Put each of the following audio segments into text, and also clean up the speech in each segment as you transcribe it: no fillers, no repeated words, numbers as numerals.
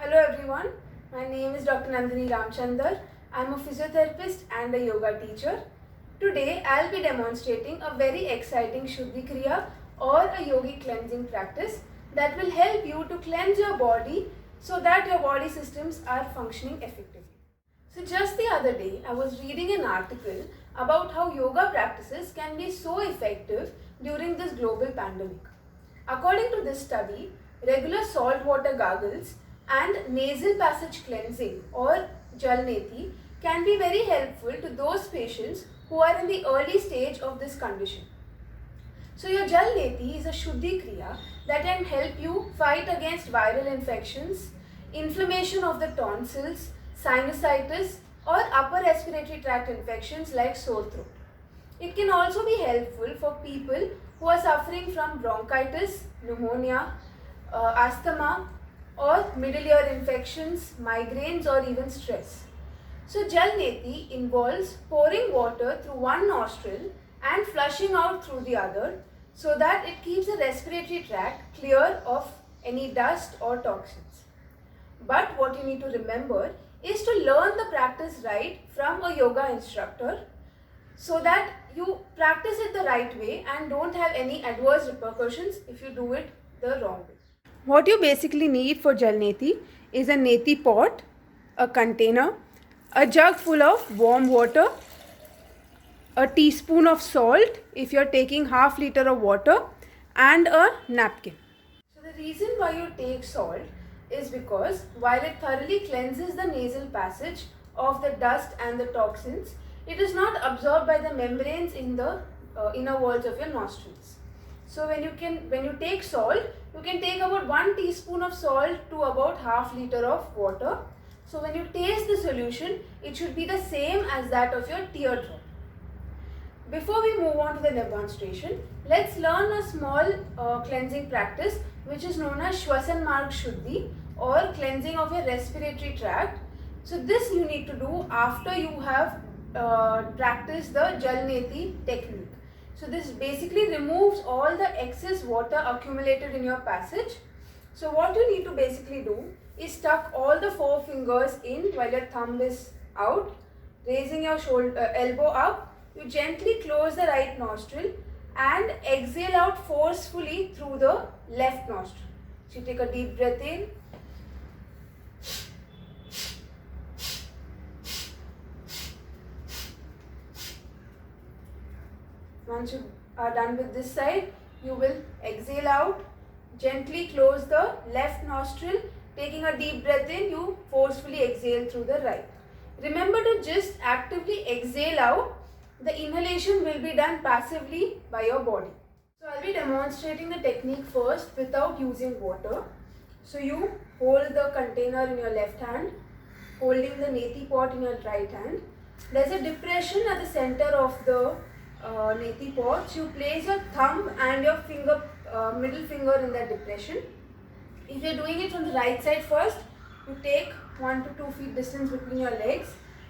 Hello everyone, my name is Dr. Nandini Ramchandar. I am a physiotherapist and a yoga teacher. Today I will be demonstrating a very exciting Shuddhi Kriya or a yogic cleansing practice that will help you to cleanse your body so that your body systems are functioning effectively. So just the other day I was reading an article about how yoga practices can be so effective during this global pandemic. According to this study, regular salt water gargles and nasal passage cleansing or Jalneti can be very helpful to those patients who are in the early stage of this condition. So your Jalneti is a Shuddhi Kriya that can help you fight against viral infections, inflammation of the tonsils, sinusitis or upper respiratory tract infections like sore throat. It can also be helpful for people who are suffering from bronchitis, pneumonia, asthma or middle ear infections, migraines or even stress. So Jalneti involves pouring water through one nostril and flushing out through the other so that it keeps the respiratory tract clear of any dust or toxins. But what you need to remember is to learn the practice right from a yoga instructor so that you practice it the right way and don't have any adverse repercussions if you do it the wrong way. What you basically need for Jalneti is a neti pot, a container, a jug full of warm water, a teaspoon of salt if you're taking half liter of water, and a napkin. So the reason why you take salt is because while it thoroughly cleanses the nasal passage of the dust and the toxins, it is not absorbed by the membranes in the inner walls of your nostrils. So when you take salt, you can take about 1 teaspoon of salt to about half liter of water. So when you taste the solution, it should be the same as that of your teardrop. Before we move on to the demonstration, let's learn a small cleansing practice which is known as Shwasan Marg Shuddhi or cleansing of your respiratory tract. So this you need to do after you have practiced the Jalneti technique. So this basically removes all the excess water accumulated in your passage. So what you need to basically do is tuck all the 4 fingers in while your thumb is out, raising your elbow up. You gently close the right nostril and exhale out forcefully through the left nostril. So you take a deep breath in. Once you are done with this side, you will exhale out, gently close the left nostril, taking a deep breath in, you forcefully exhale through the right. Remember to just actively exhale out. The inhalation will be done passively by your body. So I will be demonstrating the technique first without using water. So you hold the container in your left hand, holding the neti pot in your right hand. There is a depression at the center of the neti pot. So you place your thumb and your middle finger in that depression. If you are doing it from the right side first, you take 1 to 2 feet distance between your legs.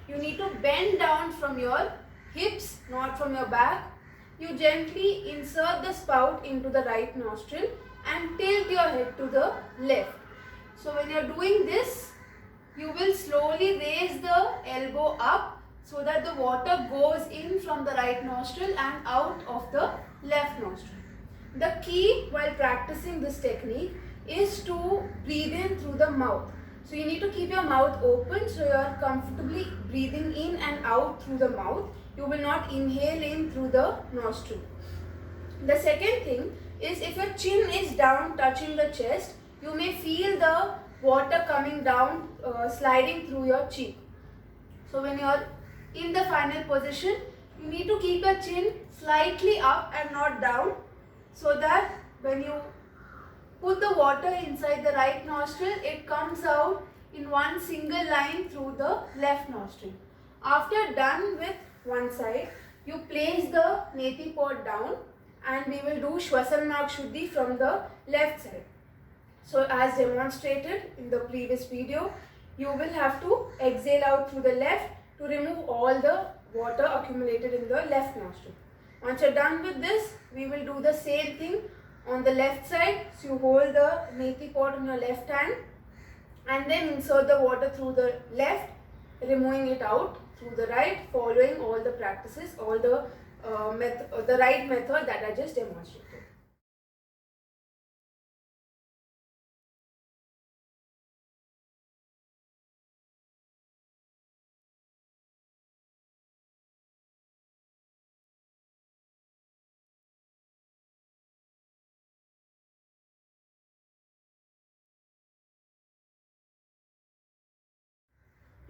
You need to bend down from your hips, not from your back. You gently insert the spout into the right nostril and tilt your head to the left. So when you are doing this, you will slowly raise the elbow up so that the water goes in from the right nostril and out of the left nostril. The key while practicing this technique is to breathe in through the mouth. So you need to keep your mouth open so you are comfortably breathing in and out through the mouth. You will not inhale in through the nostril. The second thing is if your chin is down touching the chest, you may feel the water coming down, sliding through your cheek. So when you are in the final position, you need to keep your chin slightly up and not down so that when you put the water inside the right nostril, it comes out in one single line through the left nostril. After done with one side, you place the neti pot down and we will do Shwasan Marg Shuddhi from the left side. So as demonstrated in the previous video, you will have to exhale out through the left to remove all the water accumulated in the left nostril. Once you are done with this, we will do the same thing on the left side. So you hold the neti pot in your left hand, and then insert the water through the left, removing it out through the right, following all the practices, all the the right method that I just demonstrated.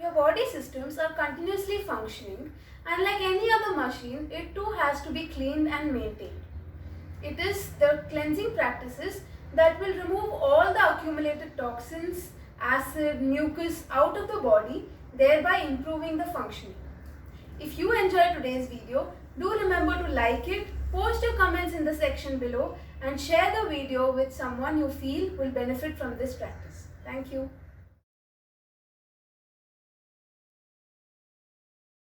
Your body systems are continuously functioning, and like any other machine, it too has to be cleaned and maintained. It is the cleansing practices that will remove all the accumulated toxins, acid, mucus out of the body, thereby improving the functioning. If you enjoyed today's video, do remember to like it, post your comments in the section below, and share the video with someone you feel will benefit from this practice. Thank you.